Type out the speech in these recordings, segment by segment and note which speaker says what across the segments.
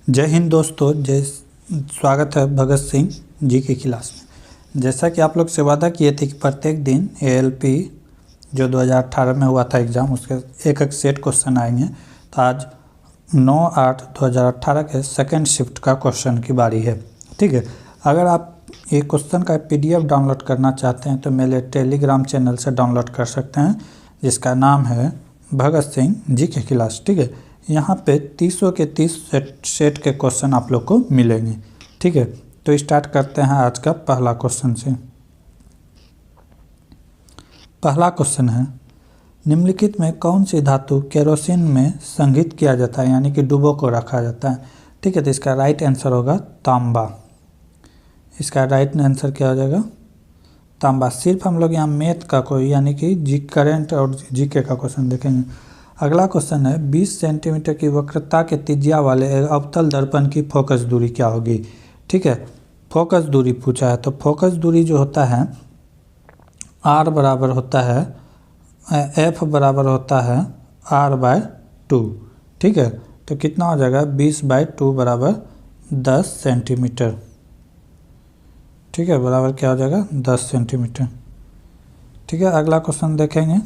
Speaker 1: जय हिंद दोस्तों। स्वागत है भगत सिंह जी की क्लास में। जैसा कि आप लोग से वादा किए थे कि प्रत्येक दिन एएलपी जो 2018 में हुआ था एग्ज़ाम, उसके एक एक सेट क्वेश्चन आएंगे। तो आज 9/8/2018 के सेकंड शिफ्ट का क्वेश्चन की बारी है। ठीक है, अगर आप ये क्वेश्चन का पीडीएफ डाउनलोड करना चाहते हैं तो मेरे टेलीग्राम चैनल से डाउनलोड कर सकते हैं, जिसका नाम है भगत सिंह जी की क्लास। ठीक है, यहाँ पे 30 के 30 सेट के क्वेश्चन आप लोग को मिलेंगे। ठीक है, तो स्टार्ट करते हैं आज का पहला क्वेश्चन से। पहला क्वेश्चन है, निम्नलिखित में कौन सी धातु केरोसिन में संघित किया जाता है, यानी कि डुबो को रखा जाता है। ठीक है, तो इसका राइट आंसर होगा तांबा। इसका राइट आंसर क्या हो जाएगा? तांबा। सिर्फ हम लोग यहाँ मैथ का कोई यानी कि करंट और जीके का क्वेश्चन देखेंगे। अगला क्वेश्चन है, 20 सेंटीमीटर की वक्रता के त्रिज्या वाले एक अवतल दर्पण की फोकस दूरी क्या होगी। ठीक है, फोकस दूरी पूछा है, तो फोकस दूरी जो होता है R बराबर होता है F बराबर होता है R/2। ठीक है, तो कितना हो जाएगा? 20/2 बराबर 10 सेंटीमीटर। ठीक है, बराबर क्या हो जाएगा? 10 सेंटीमीटर। ठीक है, अगला क्वेश्चन देखेंगे।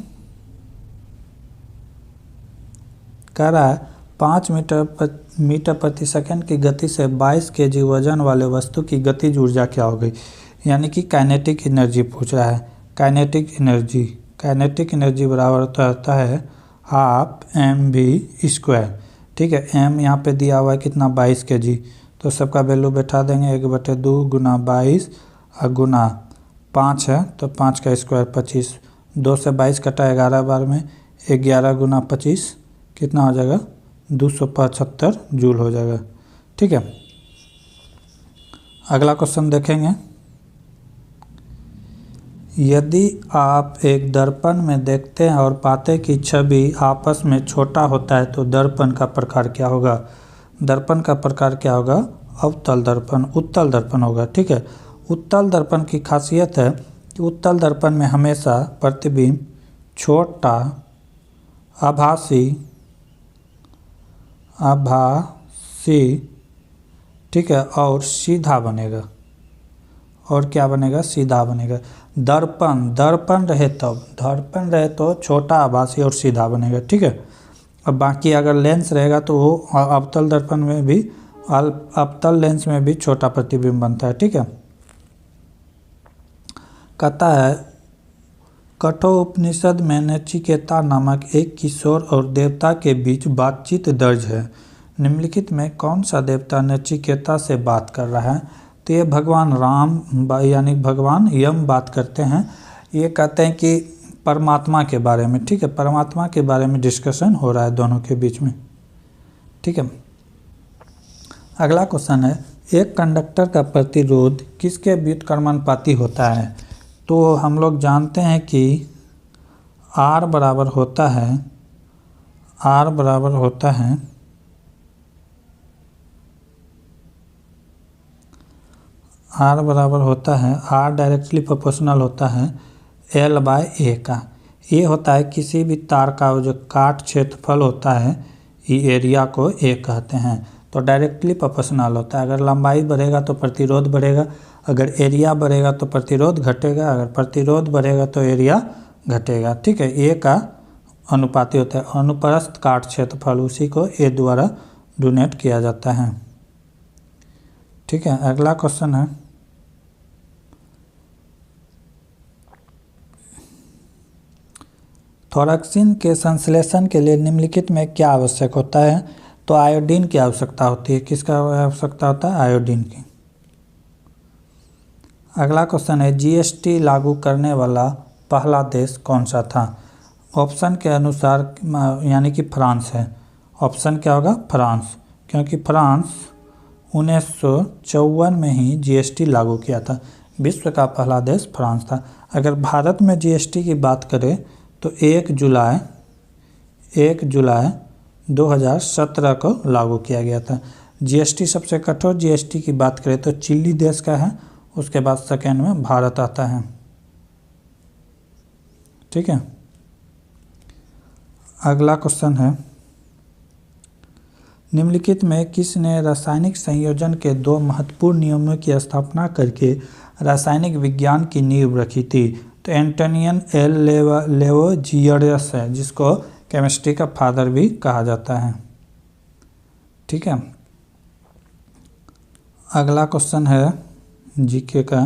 Speaker 1: कह रहा है 5 मीटर प्रति सेकंड की गति से 22 kg वजन वाले वस्तु की गतिज ऊर्जा क्या हो गई, यानी कि काइनेटिक एनर्जी पूछ रहा है। काइनेटिक एनर्जी बराबर होता है हाफ mv²। ठीक है, m यहाँ पे दिया हुआ है कितना? 22 kg, तो सबका वैल्यू बैठा देंगे 1/2 गुना 22 और गुना 5 है, तो 5 का स्क्वायर 25। 2 से 22 कटा 11 बार में, 11 गुना 25 कितना हो जाएगा? 275 जूल हो जाएगा। ठीक है, अगला क्वेश्चन देखेंगे। यदि आप एक दर्पण में देखते हैं और पाते कि छवि आपस में छोटा होता है तो दर्पण का प्रकार क्या होगा? दर्पण का प्रकार क्या होगा? अवतल दर्पण, उत्तल दर्पण होगा। ठीक है, उत्तल दर्पण की खासियत है कि उत्तल दर्पण में हमेशा प्रतिबिंब छोटा, आभासी, ठीक है, और सीधा बनेगा। और क्या बनेगा? सीधा बनेगा। दर्पण रहे तो छोटा, आभासी और सीधा बनेगा। ठीक है, अब बाकी अगर लेंस रहेगा तो वो अवतल दर्पण में भी, अवतल लेंस में भी छोटा प्रतिबिंब बनता है। ठीक है, कहता है कठोपनिषद में नचिकेता नामक एक किशोर और देवता के बीच बातचीत दर्ज है। निम्नलिखित में कौन सा देवता नचिकेता से बात कर रहा है? तो ये भगवान राम यानी भगवान यम बात करते हैं। ये कहते हैं कि परमात्मा के बारे में। ठीक है, परमात्मा के बारे में डिस्कशन हो रहा है दोनों के बीच में। ठीक है, अगला क्वेश्चन है, एक कंडक्टर का प्रतिरोध किसके व्युत्क्रमानुपाती होता है? तो हम लोग जानते हैं कि R बराबर होता है R डायरेक्टली प्रोपोर्शनल होता है L/A का। ये होता है किसी भी तार का जो काट क्षेत्रफल होता है, ये एरिया को A कहते हैं। तो डायरेक्टली प्रोपोर्शनल होता है। अगर लंबाई बढ़ेगा तो प्रतिरोध बढ़ेगा, अगर एरिया बढ़ेगा तो प्रतिरोध घटेगा, अगर प्रतिरोध बढ़ेगा तो एरिया घटेगा। ठीक है, A का अनुपाती होता है। अनुप्रस्थ काट क्षेत्रफल, उसी को A द्वारा डोनेट किया जाता है। ठीक है, अगला क्वेश्चन है, थोरैक्सिन के संश्लेषण के लिए निम्नलिखित में क्या आवश्यक होता है? तो आयोडीन की आवश्यकता होती है। किसका आवश्यकता होता है? आयोडीन की। अगला क्वेश्चन है, जीएसटी लागू करने वाला पहला देश कौन सा था? ऑप्शन के अनुसार यानी कि फ्रांस है। ऑप्शन क्या होगा? फ्रांस, क्योंकि फ्रांस 1954 में ही जीएसटी लागू किया था। विश्व का पहला देश फ्रांस था। अगर भारत में जीएसटी की बात करें तो 1 जुलाई 2017 को लागू किया गया था। जीएसटी सबसे कठोर जीएसटी की बात करें तो चिली देश का है, उसके बाद सेकेंड में भारत आता है। ठीक है, अगला क्वेश्चन है, निम्नलिखित में किसने रासायनिक संयोजन के दो महत्वपूर्ण नियमों की स्थापना करके रासायनिक विज्ञान की नींव रखी थी? तो एंटोनियन एल लेवोजियस है, जिसको केमिस्ट्री का फादर भी कहा जाता है। ठीक है, अगला क्वेश्चन है जीके का।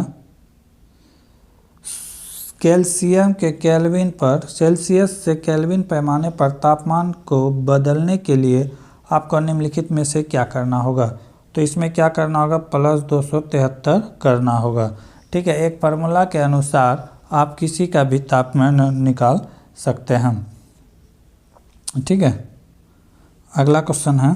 Speaker 1: कैल्शियम के केल्विन पर सेल्सियस से केल्विन पैमाने पर तापमान को बदलने के लिए आपको निम्नलिखित में से क्या करना होगा? तो इसमें क्या करना होगा? +273 करना होगा। ठीक है, एक फार्मूला के अनुसार आप किसी का भी तापमान निकाल सकते हैं। ठीक है, अगला क्वेश्चन है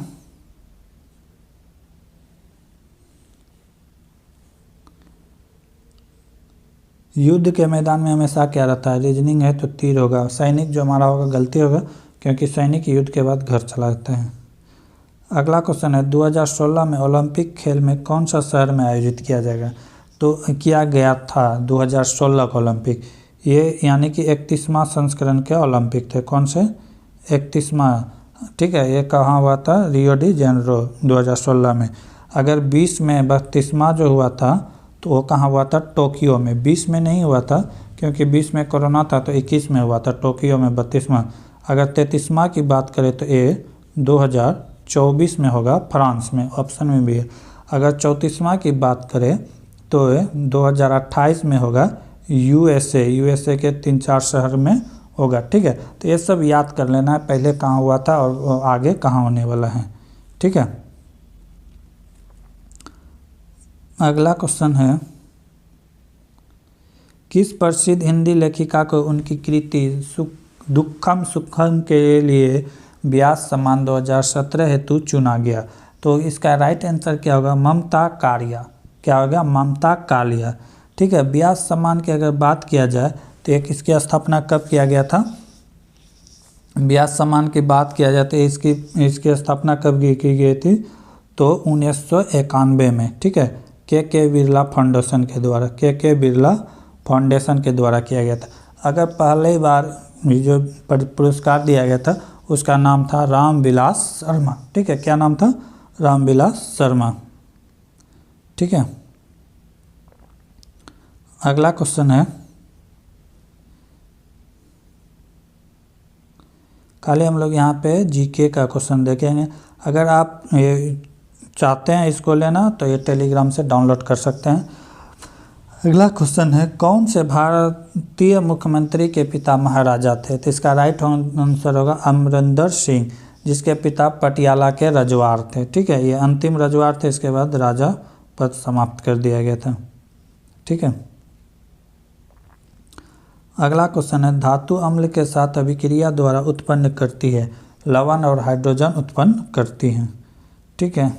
Speaker 1: युद्ध के मैदान में हमेशा क्या रहता है? रीजनिंग है तो तीर होगा। सैनिक जो हमारा होगा गलती होगा, क्योंकि सैनिक युद्ध के बाद घर चला जाता है। अगला क्वेश्चन है 2016 में ओलंपिक खेल में कौन सा शहर में आयोजित किया जाएगा? तो किया गया था 2016 का ओलंपिक, ये यानी कि 31वां संस्करण के ओलंपिक थे। कौन से? 31वां। ठीक है, ये कहाँ हुआ था? रियो डी जेनेरो 2016 में। अगर 20 में 32वां जो हुआ था तो वो कहाँ हुआ था? टोक्यो में। 20 में नहीं हुआ था क्योंकि 20 में कोरोना था, तो 21 में हुआ था टोक्यो में 32वां। अगर 33वां की बात करें तो ये 2024 में होगा, फ्रांस में, ऑप्शन में भी है। अगर 34वां की बात करें तो 2028 में होगा यूएसए के 3-4 शहर में होगा। ठीक है, तो ये सब याद कर लेना है, पहले कहाँ हुआ था और आगे कहाँ होने वाला है। ठीक है, अगला क्वेश्चन है किस प्रसिद्ध हिंदी लेखिका को उनकी कृति दुखम सुखम के लिए व्यास सम्मान 2017 हेतु चुना गया? तो इसका राइट आंसर क्या होगा? ममता कालिया। क्या होगा? ममता कालिया। ठीक है, व्यास सम्मान की अगर बात किया जाए तो एक इसकी स्थापना कब किया गया था? व्यास सम्मान की बात किया जाए तो इसकी स्थापना कब की गई थी? तो 1991 में। ठीक है, के बिरला फाउंडेशन के द्वारा, के बिरला फाउंडेशन के द्वारा किया गया था। अगर पहली बार जो पुरस्कार दिया गया था उसका नाम था रामविलास शर्मा। ठीक है, क्या नाम था? रामविलास शर्मा। ठीक है, अगला क्वेश्चन है खाली हम लोग यहाँ पे जीके का क्वेश्चन देखेंगे। अगर आप चाहते हैं इसको लेना तो ये टेलीग्राम से डाउनलोड कर सकते हैं। अगला क्वेश्चन है कौन से भारतीय मुख्यमंत्री के पिता महाराजा थे? तो इसका राइट आंसर होगा अमरिंदर सिंह, जिसके पिता पटियाला के रजवार थे। ठीक है, ये अंतिम रजवार थे, इसके बाद राजा पद समाप्त कर दिया गया था। ठीक है, अगला क्वेश्चन है धातु अम्ल के साथ अभिक्रिया द्वारा उत्पन्न करती है लवण और हाइड्रोजन उत्पन्न करती है। ठीक है,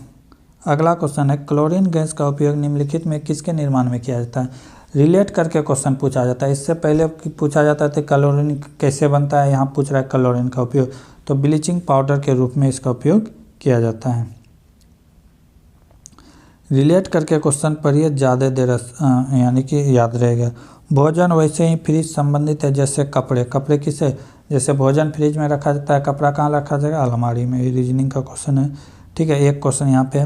Speaker 1: अगला क्वेश्चन है क्लोरीन गैस का उपयोग निम्नलिखित में किसके निर्माण में किया जाता है? रिलेट करके क्वेश्चन पूछा जाता है। इससे पहले पूछा जाता था क्लोरीन कैसे बनता है, यहाँ पूछ रहा है क्लोरीन का उपयोग, तो ब्लीचिंग पाउडर के रूप में इसका उपयोग किया जाता है। रिलेट करके क्वेश्चन पढ़िए, ज़्यादा देर यानी कि याद रहेगा। भोजन वैसे ही फ्रिज संबंधित है जैसे कपड़े। कपड़े किसे? जैसे भोजन फ्रिज में रखा जाता है, कपड़ा कहाँ रखा जाएगा? अलमारी में। ये रीजनिंग का क्वेश्चन है। ठीक है, एक क्वेश्चन यहाँ पे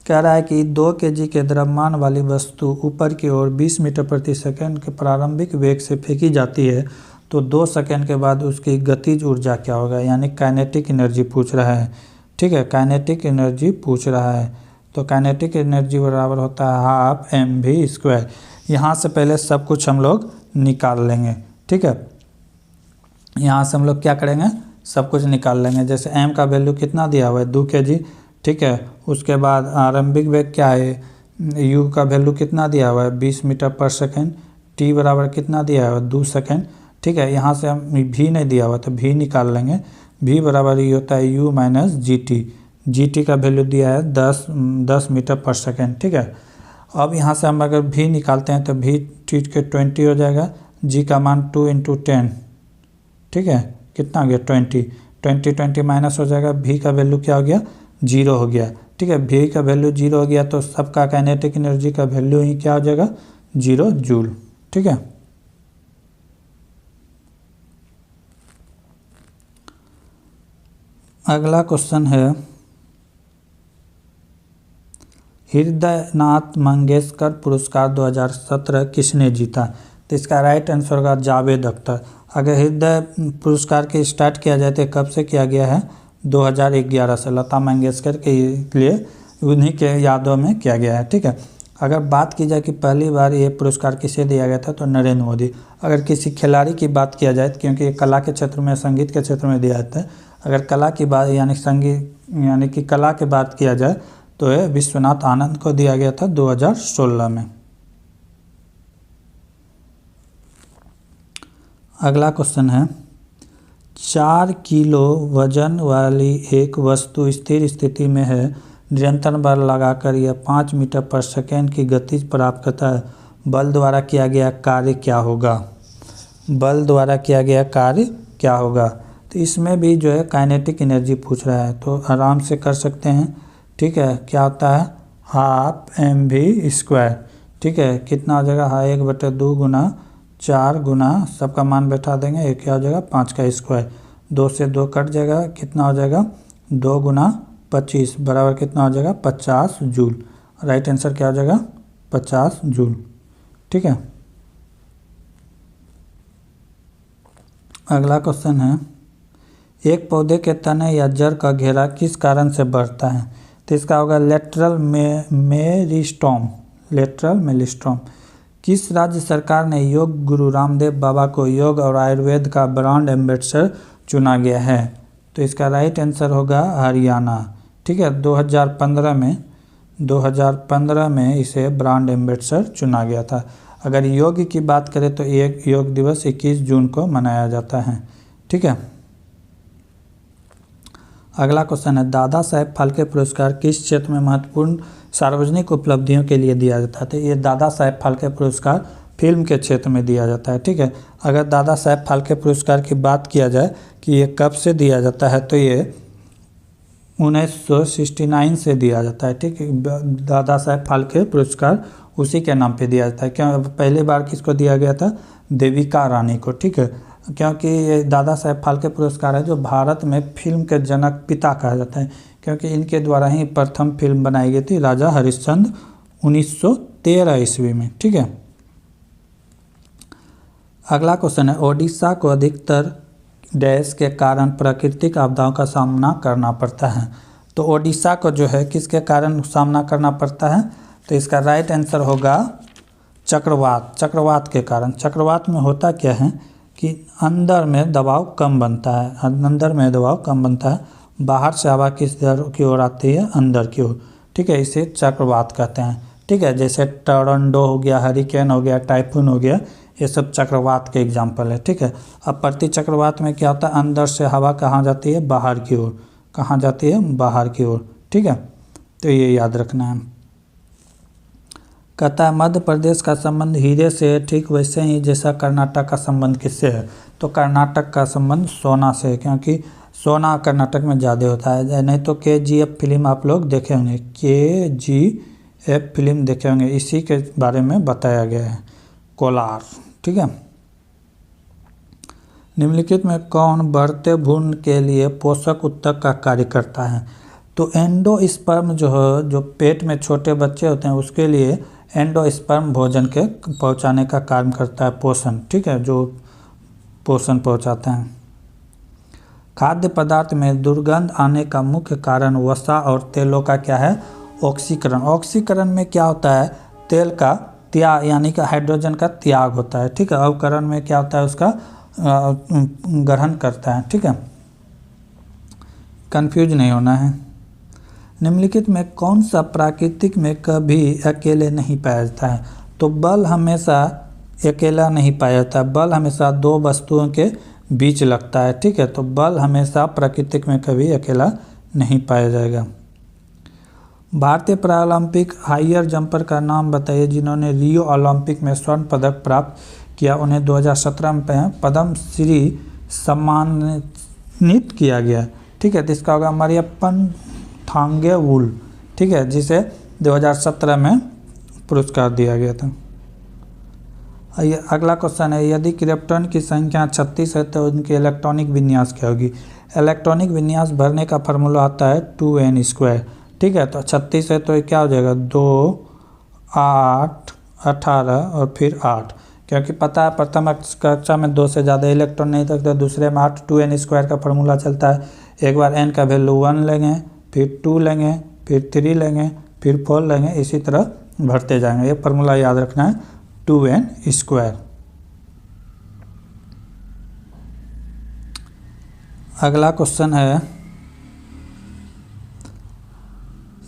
Speaker 1: कह रहा है कि 2 kg के द्रव्यमान वाली वस्तु ऊपर की ओर 20 मीटर प्रति सेकंड के प्रारंभिक वेग से फेंकी जाती है तो 2 सेकंड के बाद उसकी गतिज ऊर्जा क्या होगा? यानी काइनेटिक एनर्जी पूछ रहा है। ठीक है, काइनेटिक एनर्जी पूछ रहा है, तो काइनेटिक एनर्जी बराबर होता है ½ mv²। यहाँ से पहले सब कुछ हम लोग निकाल लेंगे। ठीक है, यहाँ से हम लोग क्या करेंगे? सब कुछ निकाल लेंगे। जैसे m का वैल्यू कितना दिया हुआ है? 2 kg। ठीक है, उसके बाद आरंभिक वेग क्या है? u का वैल्यू कितना दिया हुआ है? 20 मीटर पर सेकेंड। t बराबर कितना दिया हुआ है? 2 सेकेंड। ठीक है, यहाँ से हम v नहीं दिया हुआ तो v निकाल लेंगे। v बराबर ये होता है u - gt। gt का वैल्यू दिया है 10 मीटर पर सेकेंड। ठीक है, अब यहाँ से हम अगर v निकालते हैं तो v t के 20 हो जाएगा। g का मान 2 × 10। ठीक है, कितना हो गया? 20 माइनस हो जाएगा। v का वैल्यू क्या हो गया? 0 हो गया। ठीक है, v का वैल्यू 0 हो गया तो सबका काइनेटिक एनर्जी का वैल्यू ही क्या हो जाएगा? 0 जूल। ठीक है, अगला क्वेश्चन है हृदयनाथ मंगेशकर पुरस्कार 2017 किसने जीता? तो इसका राइट आंसर होगा जावेद अख्तर। अगर हृदय पुरस्कार के स्टार्ट किया जाए तो कब से किया गया है? 2011 से लता मंगेशकर के लिए उन्हीं के यादों में किया गया है। ठीक है, अगर बात की जाए कि पहली बार ये पुरस्कार किसे दिया गया था तो नरेंद्र मोदी। अगर किसी खिलाड़ी की बात किया जाए, क्योंकि कला के क्षेत्र में, संगीत के क्षेत्र में दिया जाता है, अगर कला की बात यानी संगीत यानी कि कला की बात किया जाए तो ये विश्वनाथ आनंद को दिया गया था 2016 में। अगला क्वेश्चन है 4 किलो वजन वाली एक वस्तु स्थिर स्थिति में है, निरंतर बल लगाकर यह 5 मीटर पर सेकेंड की गति प्राप्त करता है, बल द्वारा किया गया कार्य क्या होगा? बल द्वारा किया गया कार्य क्या होगा? तो इसमें भी जो है काइनेटिक एनर्जी पूछ रहा है, तो आराम से कर सकते हैं। ठीक है, क्या होता है? Half mv²। ठीक है, कितना हो जाएगा? 1/2 गुना 4 गुना सबका मान बैठा देंगे, ये क्या हो जाएगा? 5 का स्क्वायर। 2 से 2 कट जाएगा, कितना हो जाएगा? 2 गुना 25 बराबर कितना हो जाएगा? 50 जूल। राइट आंसर क्या हो जाएगा? 50 जूल। ठीक है, अगला क्वेश्चन है एक पौधे के तने या जड़ का घेरा किस कारण से बढ़ता है? तो इसका होगा लेटरल मेरिस्टॉम। लेटरल मेरिस्टॉम। किस राज्य सरकार ने योग गुरु रामदेव बाबा को योग और आयुर्वेद का ब्रांड एम्बेसडर चुना गया है? तो इसका राइट आंसर होगा हरियाणा। ठीक है, 2015 में इसे ब्रांड एम्बेसडर चुना गया था। अगर योग की बात करें तो एक योग दिवस 21 जून को मनाया जाता है। ठीक है, अगला क्वेश्चन है दादा साहेब फाल्के पुरस्कार किस क्षेत्र में महत्वपूर्ण सार्वजनिक उपलब्धियों के लिए दिया जाता है? तो ये दादा साहेब फाल्के पुरस्कार फिल्म के क्षेत्र में दिया जाता है। ठीक है, अगर दादा साहेब फाल्के पुरस्कार की बात किया जाए कि ये कब से दिया जाता है तो ये 1969 से दिया जाता है। ठीक है, दादा साहेब फाल्के पुरस्कार उसी के नाम पे दिया जाता है। क्यों? पहली बार किसको दिया गया था? देविका रानी को। ठीक है, क्योंकि ये दादा साहेब फाल्के पुरस्कार है जो भारत में फिल्म के जनक पिता कहा जाता है, क्योंकि इनके द्वारा ही प्रथम फिल्म बनाई गई थी राजा हरिश्चंद्र 1913 ईस्वी में। ठीक है, अगला क्वेश्चन है ओडिशा को अधिकतर डैश के कारण प्राकृतिक आपदाओं का सामना करना पड़ता है? तो ओडिशा को जो है किसके कारण सामना करना पड़ता है? तो इसका राइट आंसर होगा चक्रवात। चक्रवात के कारण। चक्रवात में होता क्या है कि अंदर में दबाव कम बनता है, अंदर में दबाव कम बनता है, बाहर से हवा किस की ओर आती है? अंदर की ओर। ठीक है, इसे चक्रवात कहते हैं। ठीक है, जैसे टोरंडो हो गया, हरिकेन हो गया, टाइफून हो गया, ये सब चक्रवात के एग्जाम्पल है। ठीक है, अब प्रति चक्रवात में क्या होता है? अंदर से हवा कहाँ जाती है? बाहर की ओर। कहाँ जाती है? बाहर की ओर। ठीक है, तो ये याद रखना है। कहता है मध्य प्रदेश का संबंध हीरे से है, ठीक वैसे ही जैसा कर्नाटक का संबंध किससे है? तो कर्नाटक का संबंध सोना से है, क्योंकि सोना कर्नाटक में ज़्यादा होता है। नहीं तो KGF फिल्म आप लोग देखे होंगे, KGF फिल्म देखे होंगे, इसी के बारे में बताया गया है, कोलार। ठीक है, निम्नलिखित में कौन बढ़ते भ्रूण के लिए पोषक उत्तक का कार्य करता है? तो एंडोस्पर्म जो है, जो पेट में छोटे बच्चे होते हैं उसके लिए एंडोस्पर्म भोजन के पहुंचाने का काम करता है, पोषण। ठीक है, जो पोषण पहुंचाते हैं। खाद्य पदार्थ में दुर्गंध आने का मुख्य कारण वसा और तेलों का क्या है? ऑक्सीकरण। ऑक्सीकरण में क्या होता है? तेल का त्याग यानी कि हाइड्रोजन का त्याग होता है। ठीक है, अवकरण में क्या होता है? उसका ग्रहण करता है। ठीक है, कंफ्यूज नहीं होना है। निम्नलिखित में कौन सा प्राकृतिक में कभी अकेले नहीं पाया जाता है? तो बल हमेशा अकेला नहीं पाया जाता, बल हमेशा दो वस्तुओं के बीच लगता है। ठीक है, तो बल हमेशा प्राकृतिक में कभी अकेला नहीं पाया जाएगा। भारतीय पैरालंपिक हायर जंपर का नाम बताइए जिन्होंने रियो ओलंपिक में स्वर्ण पदक प्राप्त किया। उन्हें 2017 में पद्म श्री सम्मानित किया गया। ठीक है, तो इसका होगा मरियप्पन थांगेवुल। ठीक है, जिसे 2017 में पुरस्कार दिया गया था। अगला क्वेश्चन है यदि क्रिप्टॉन की संख्या 36 है तो उनकी इलेक्ट्रॉनिक विन्यास क्या होगी? इलेक्ट्रॉनिक विन्यास भरने का फार्मूला आता है 2n²। ठीक है। तो 36 है तो ये क्या हो जाएगा 2, 8, 18 और फिर 8, क्योंकि पता है प्रथम कक्षा में 2 से ज़्यादा इलेक्ट्रॉन नहीं रखते, दूसरे में 8, 2n² का फॉर्मूला चलता है। एक बार n का वैल्यू 1 लेंगे, फिर 2 लेंगे, फिर 3 लेंगे, फिर 4 लेंगे, इसी तरह भरते जाएंगे। ये फॉर्मूला याद रखना है 2n²। अगला क्वेश्चन है,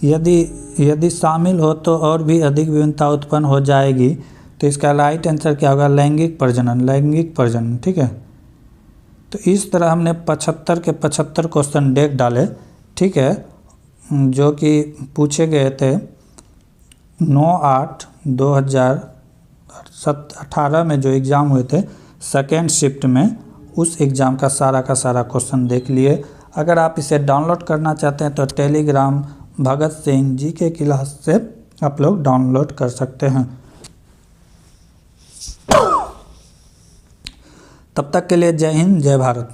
Speaker 1: यदि शामिल हो तो और भी अधिक विभिन्नता उत्पन्न हो जाएगी। तो इसका राइट आंसर क्या होगा, लैंगिक प्रजनन। ठीक है। तो इस तरह हमने 75 के 75 क्वेश्चन डेक डाले, ठीक है, जो कि पूछे गए थे 9/8/2018 में जो एग्ज़ाम हुए थे सेकेंड शिफ्ट में, उस एग्ज़ाम का सारा क्वेश्चन देख लिए। अगर आप इसे डाउनलोड करना चाहते हैं तो Telegram Bhagat Singh GK class से आप लोग डाउनलोड कर सकते हैं। तब तक के लिए जय हिंद, जय भारत।